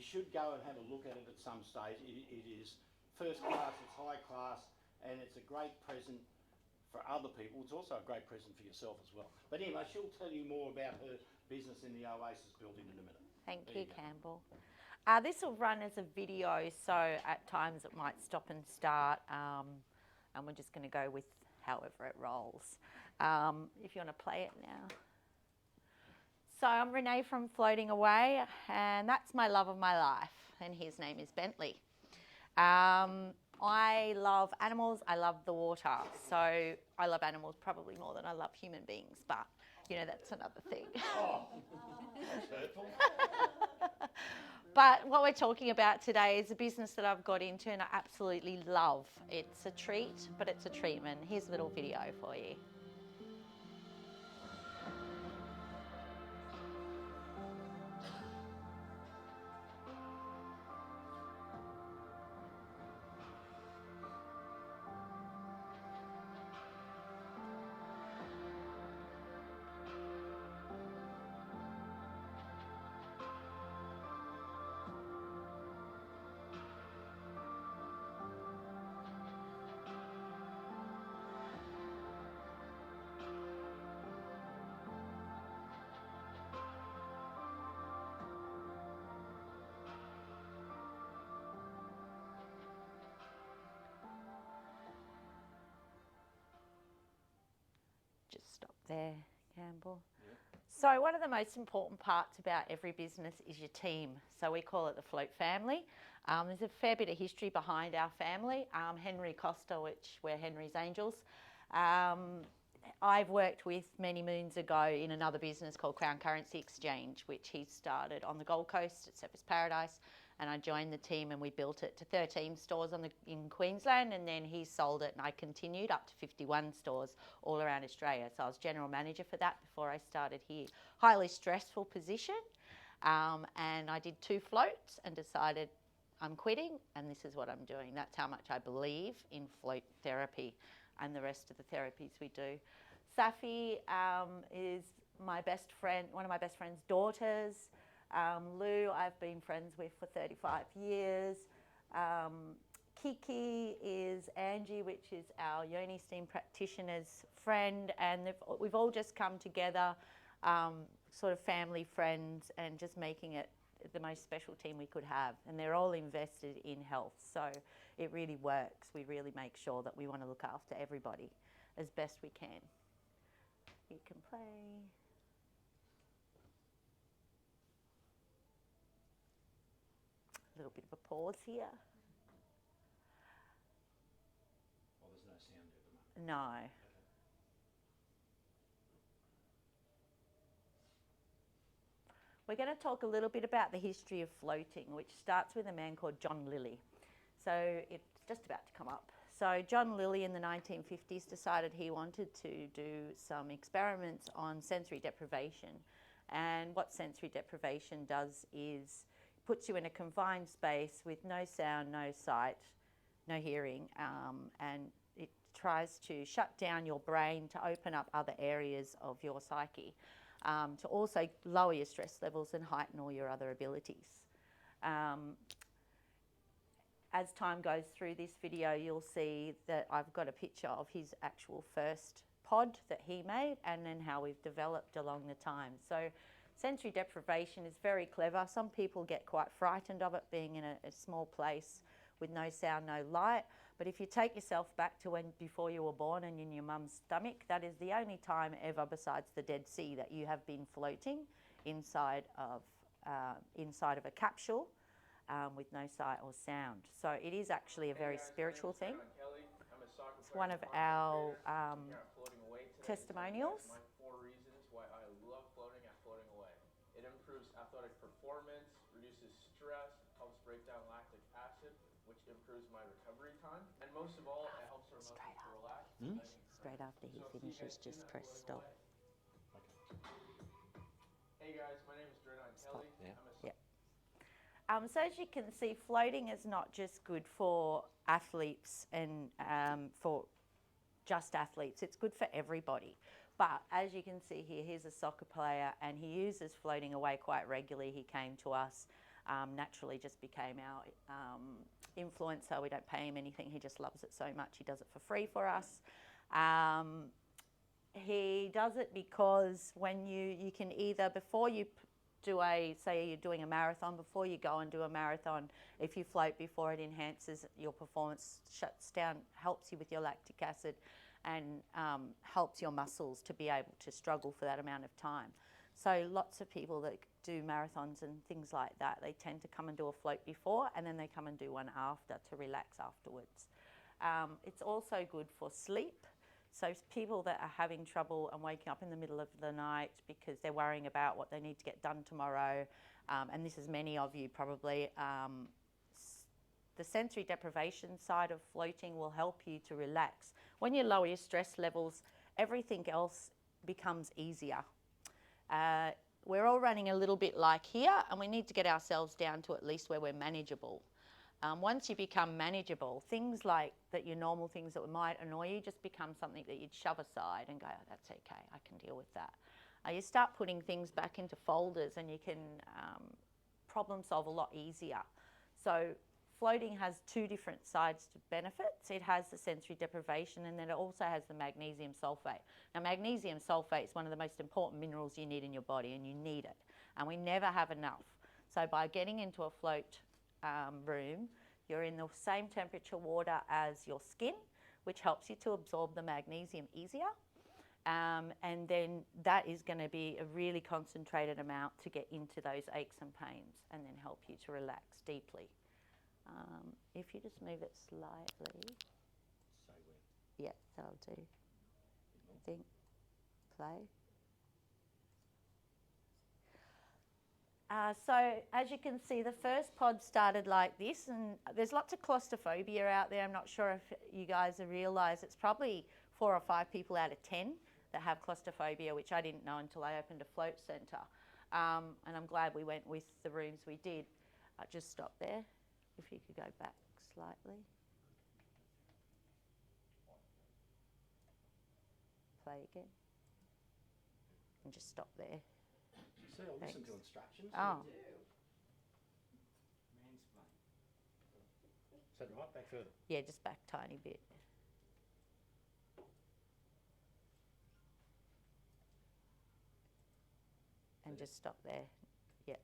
should go and have a look at it at some stage. It is first class, it's high class, and it's a great present for other people. It's also a great present for yourself as well. But anyway, she'll tell you more about her business in the Oasis building in a minute. Thank you, Campbell. This will run as a video, so at times it might stop and start, and we're just going to go with however it rolls. If you want to play it now. So I'm Renee from Floating Away, and that's my love of my life, and his name is Bentley. I love animals, I love the water, so I love animals probably more than I love human beings, but you know, that's another thing. Oh, that's hurtful. But what we're talking about today is a business that I've got into and I absolutely love. It's a treat, but it's a treatment. Here's a little video for you. Just stop there, Campbell. Yep. So one of the most important parts about every business is your team. So we call it the Float family. There's a fair bit of history behind our family. Henry Costa, which we're Henry's Angels. I've worked with many moons ago in another business called Crown Currency Exchange, which he started on the Gold Coast at Surfers Paradise. And I joined the team and we built it to 13 stores in Queensland, and then he sold it and I continued up to 51 stores all around Australia. So I was general manager for that before I started here. Highly stressful position, and I did 2 floats and decided I'm quitting and this is what I'm doing. That's how much I believe in float therapy and the rest of the therapies we do. Safi is my best friend, one of my best friend's daughters. Lou, I've been friends with for 35 years. Kiki is Angie, which is our Yoni Steam practitioner's friend, and we've all just come together, sort of family friends, and just making it the most special team we could have. And they're all invested in health, so it really works. We really make sure that we want to look after everybody as best we can. You can play. A little bit of a pause here. Well, there's no sound there at the moment. No. Okay. We're going to talk a little bit about the history of floating, which starts with a man called John Lilly. So it's just about to come up. So John Lilly in the 1950s decided he wanted to do some experiments on sensory deprivation. And what sensory deprivation does is puts you in a confined space with no sound, no sight, no hearing, and it tries to shut down your brain to open up other areas of your psyche, to also lower your stress levels and heighten all your other abilities. As time goes through this video, you'll see that I've got a picture of his actual first pod that he made and then how we've developed along the time. So sensory deprivation is very clever. Some people get quite frightened of it, being in a small place with no sound, no light. But if you take yourself back to before you were born and in your mum's stomach, that is the only time ever besides the Dead Sea that you have been floating inside of a capsule with no sight or sound. So it is actually a very spiritual thing. It's one of our testimonials. My 4 reasons why I love floating at Floating Away. It improves athletic performance, reduces stress, helps break down lactic acid, which improves my recovery time, and most of all, it helps our muscles to relax. Straight after he finishes, just press stop. Hey guys, my name is Drenan Kelly. So as you can see, floating is not just good for athletes and for just athletes, it's good for everybody. But as you can see here, here's a soccer player and he uses Floating Away quite regularly. He came to us naturally just became our influencer. We don't pay him anything. He just loves it so much. He does it for free for us. He does it because when you can either, before you say you're doing a marathon, before you go and do a marathon, if you float before, it enhances your performance, shuts down, helps you with your lactic acid, and helps your muscles to be able to struggle for that amount of time. So lots of people that do marathons and things like that, they tend to come and do a float before, and then they come and do one after to relax afterwards. It's also good for sleep. So people that are having trouble and waking up in the middle of the night because they're worrying about what they need to get done tomorrow, and this is many of you probably, the sensory deprivation side of floating will help you to relax. When you lower your stress levels, everything else becomes easier. We're all running a little bit like here, and we need to get ourselves down to at least where we're manageable. Once you become manageable, things like that, your normal things that might annoy you, just become something that you'd shove aside and go, oh, that's okay, I can deal with that. You start putting things back into folders, and you can problem solve a lot easier. So floating has two different sides to benefits. It has the sensory deprivation, and then it also has the magnesium sulfate. Now, magnesium sulfate is one of the most important minerals you need in your body, and you need it, and we never have enough. So by getting into a float room, you're in the same temperature water as your skin, which helps you to absorb the magnesium easier. And then that is going to be a really concentrated amount to get into those aches and pains, and then help you to relax deeply. If you just move it slightly. So where? Yeah, that'll do. I think. Play. So as you can see, the first pod started like this, and there's lots of claustrophobia out there. I'm not sure if you guys realise it's probably 4 or 5 people out of 10 that have claustrophobia, which I didn't know until I opened a float centre. And I'm glad we went with the rooms we did. Just stop there. If you could go back slightly. Play again. And just stop there. So I'll listen Thanks. to instructions. Oh. Is that right? Back further. Yeah, just back tiny bit. And just stop there. Yeah.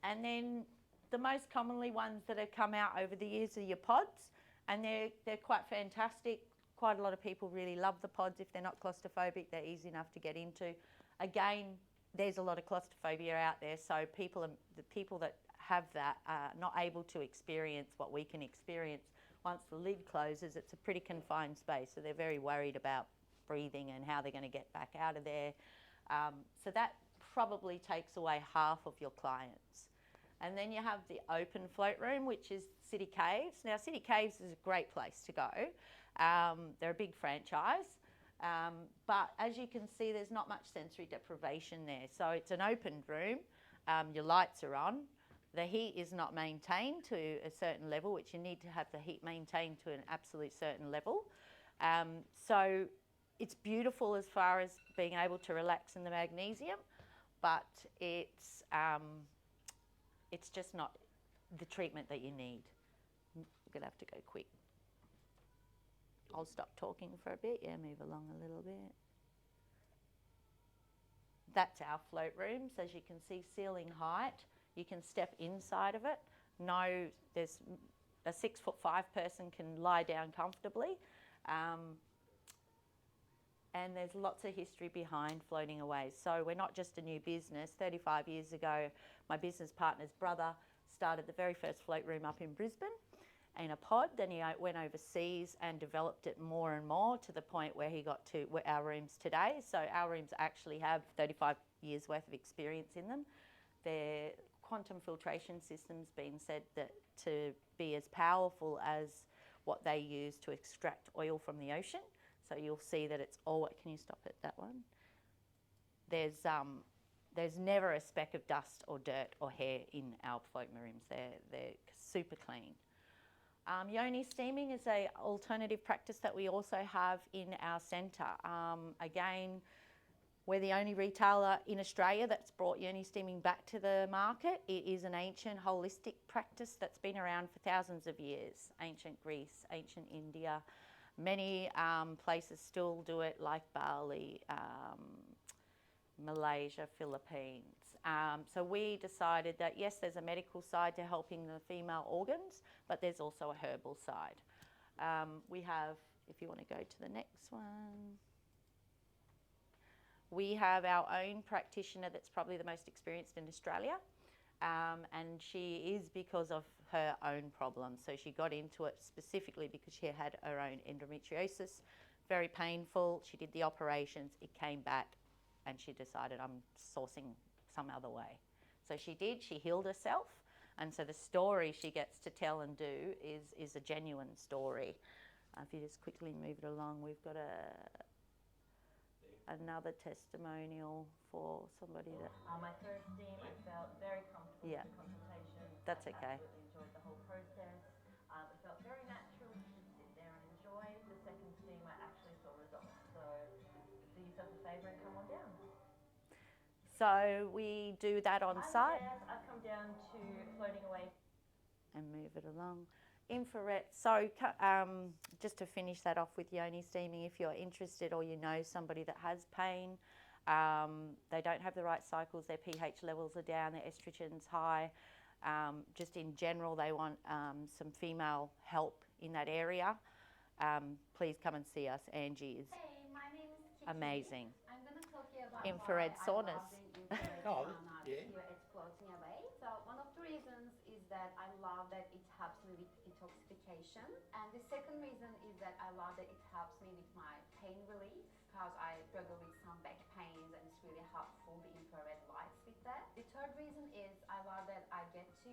And then the most commonly ones that have come out over the years are your pods, and they're quite fantastic. Quite a lot of people really love the pods. If they're not claustrophobic, they're easy enough to get into. Again, there's a lot of claustrophobia out there, so the people that have that are not able to experience what we can experience. Once the lid closes, it's a pretty confined space, so they're very worried about breathing and how they're going to get back out of there. So that probably takes away half of your clients. And then you have the open float room, which is City Caves. Now, City Caves is a great place to go. They're a big franchise. But as you can see, there's not much sensory deprivation there. So it's an open room. Your lights are on. The heat is not maintained to a certain level, which you need to have the heat maintained to an absolute certain level. So it's beautiful as far as being able to relax in the magnesium, but it's just not the treatment that you need. I'm going to have to go quick. I'll stop talking for a bit. Yeah, move along a little bit. That's our float rooms. As you can see, ceiling height. You can step inside of it. No, there's a 6'5" person can lie down comfortably. And there's lots of history behind floating away. So we're not just a new business. 35 years ago, my business partner's brother started the very first float room up in Brisbane in a pod. Then he went overseas and developed it more and more to the point where he got to our rooms today. So our rooms actually have 35 years worth of experience in them. Their quantum filtration system's been said that to be as powerful as what they use to extract oil from the ocean. So you'll see that it's all, can you stop at that one? There's never a speck of dust or dirt or hair in our float rooms. They're super clean. Yoni steaming is an alternative practice that we also have in our centre. Again, We're the only retailer in Australia that's brought uni steaming back to the market. It is an ancient holistic practice that's been around for thousands of years. Ancient Greece, ancient India. Many places still do it, like Bali, Malaysia, Philippines. So we decided that yes, there's a medical side to helping the female organs, but there's also a herbal side. We have, if you want to go to the next one, we have our own practitioner that's probably the most experienced in Australia, and she is because of her own problems. So she got into it specifically because she had her own endometriosis, very painful. She did the operations, it came back, and she decided I'm sourcing some other way. So she did, she healed herself, and so the story she gets to tell and do is a genuine story. If you just quickly move it along, we've got another testimonial for somebody that... My first steam, I felt very comfortable with the consultation. That's I okay. absolutely enjoyed the whole process. It felt very natural to just sit there and enjoy. The second steam, I actually saw results. So do yourself a favour and come on down. So we do that on site. Yes, I've come down to floating away. And move it along. Infrared, so just to finish that off with yoni steaming, if you're interested or you know somebody that has pain, they don't have the right cycles, their pH levels are down, their estrogen's high, just in general they want some female help in that area, please come and see us. Angie is My name is Kiki. amazing. I'm going to talk to you about Infrared why saunas. I love the infrared Oh, sauna yeah. here at Floating Away. So one of the reasons is that I love that it helps me with detoxification. And the second reason is that I love that it helps me with my pain relief because I struggle with some back pains and it's really helpful, the infrared lights with that. The third reason is I love that I get to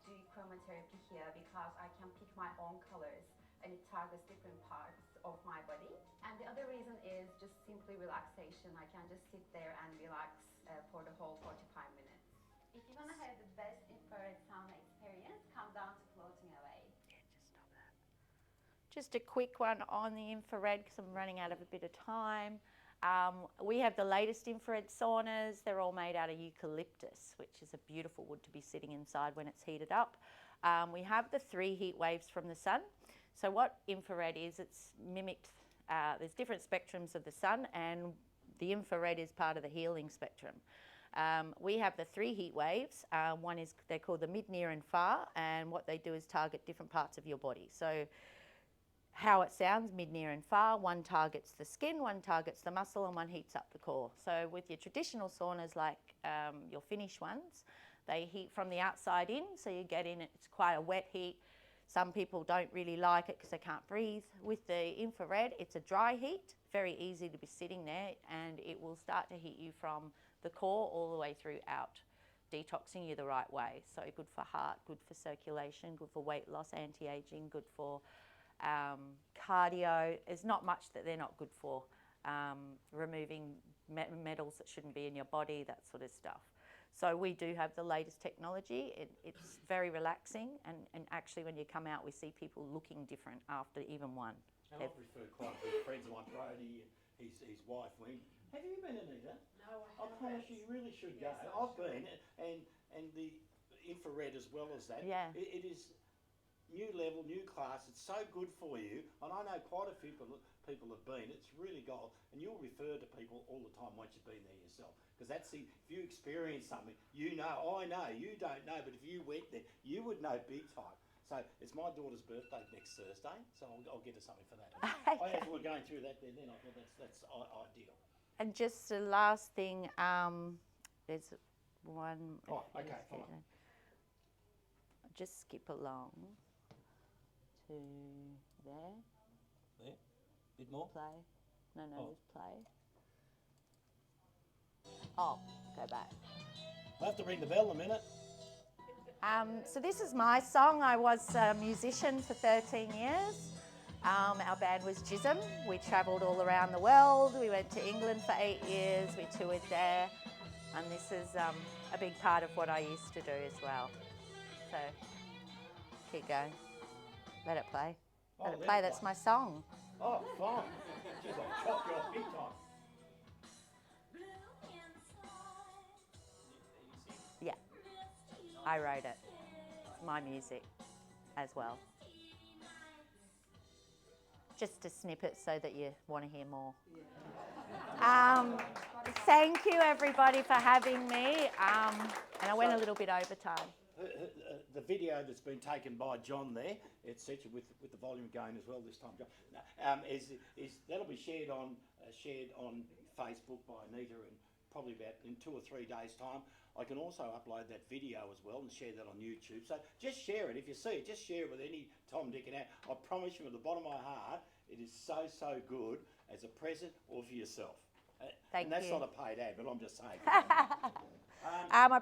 do chromotherapy here because I can pick my own colors and it targets different parts of my body. And the other reason is just simply relaxation. I can just sit there and relax for the whole 45 minutes. If you want to have the best infrared sauna experience, come down to Floating Away. Yeah, just stop that. Just a quick one on the infrared because I'm running out of a bit of time. We have the latest infrared saunas. They're all made out of eucalyptus, which is a beautiful wood to be sitting inside when it's heated up. We have the 3 heat waves from the sun. So what infrared is, it's mimicked, there's different spectrums of the sun and the infrared is part of the healing spectrum. We have the 3 heat waves. One is, they're called the mid, near and far, and what they do is target different parts of your body. So how it sounds, mid, near and far, one targets the skin, one targets the muscle and one heats up the core. So with your traditional saunas like your Finnish ones, they heat from the outside in, so you get in, it's quite a wet heat. Some people don't really like it because they can't breathe. With the infrared, it's a dry heat, very easy to be sitting there, and it will start to heat you from the core all the way throughout, detoxing you the right way. So good for heart, good for circulation, good for weight loss, anti-aging, good for cardio. There's not much that they're not good for. Removing metals that shouldn't be in your body, that sort of stuff. So we do have the latest technology. It's very relaxing, and actually when you come out, we see people looking different after even one. And I've referred quite a few friends of mine, Brody and his wife, Wing. Have you been, Anita? No, I promise you really should go. Yes, I I've should. been, and the infrared as well as that. Yeah. It is new level, new class. It's so good for you, and I know quite a few people have been. It's really gold, and you'll refer to people all the time once you've been there yourself, because that's the, if you experience something, you know, I know, you don't know, but if you went there, you would know big time. So it's my daughter's birthday next Thursday, so I'll get her something for that. Okay. As we're going through that, then I thought that's ideal. And just the last thing, there's one. Oh, okay, fine. Just skip along to there. There, bit more. Play. No, Oh. just play. Oh, go back. I have to ring the bell in a minute. So this is my song. I was a musician for 13 years. Our band was Jism. We travelled all around the world. We went to England for 8 years. We toured there. And this is a big part of what I used to do as well. So keep going. Let it play. Let it play. That's my song. Oh, fine. Jeez, I'll chop you off big time. I wrote it. It's my music as well. Just a snippet so that you want to hear more. Thank you everybody for having me. And I went a little bit over time. The video that's been taken by John there, etc., with the volume going as well this time, John, is that'll be shared on Facebook by Anita in probably about in 2 or 3 days' time. I can also upload that video as well and share that on YouTube. So just share it. If you see it, just share it with any Tom, Dick and Ann. I promise you from the bottom of my heart, it is so good as a present or for yourself. Thank and that's you. not a paid ad, but I'm just saying. I probably